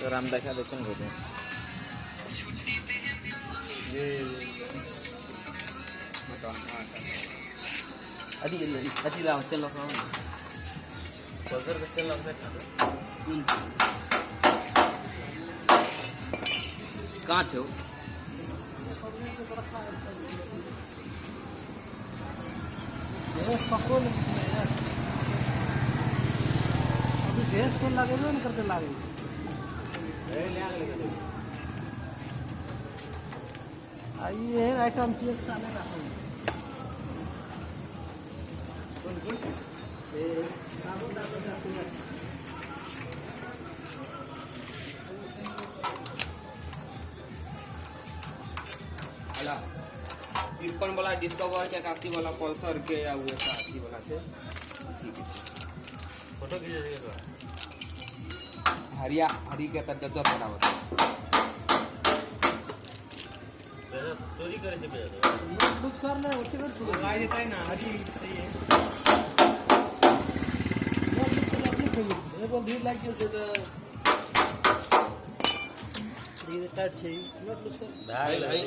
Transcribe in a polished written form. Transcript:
तर आम देखा देचन बोले ये अभी लाओ चलो बजर के चलो कहाँ छो अभी गैस को लगे नहीं करते लागे आइए आइटम चेक साले का तिरपन वाला डिस्कवर के 81 वाला पल्सर के या वो 80 वाला से ठीक है फोटो खींचेगा हरिया हरी के तक जत बनाओ चोरी करे से बेजा कुछ कर ले होते कर छोड़ लगाई देता है ना हरी सही है ये बोल धीर लाग के तो धीर टाइट से नोट कुछ कर भाई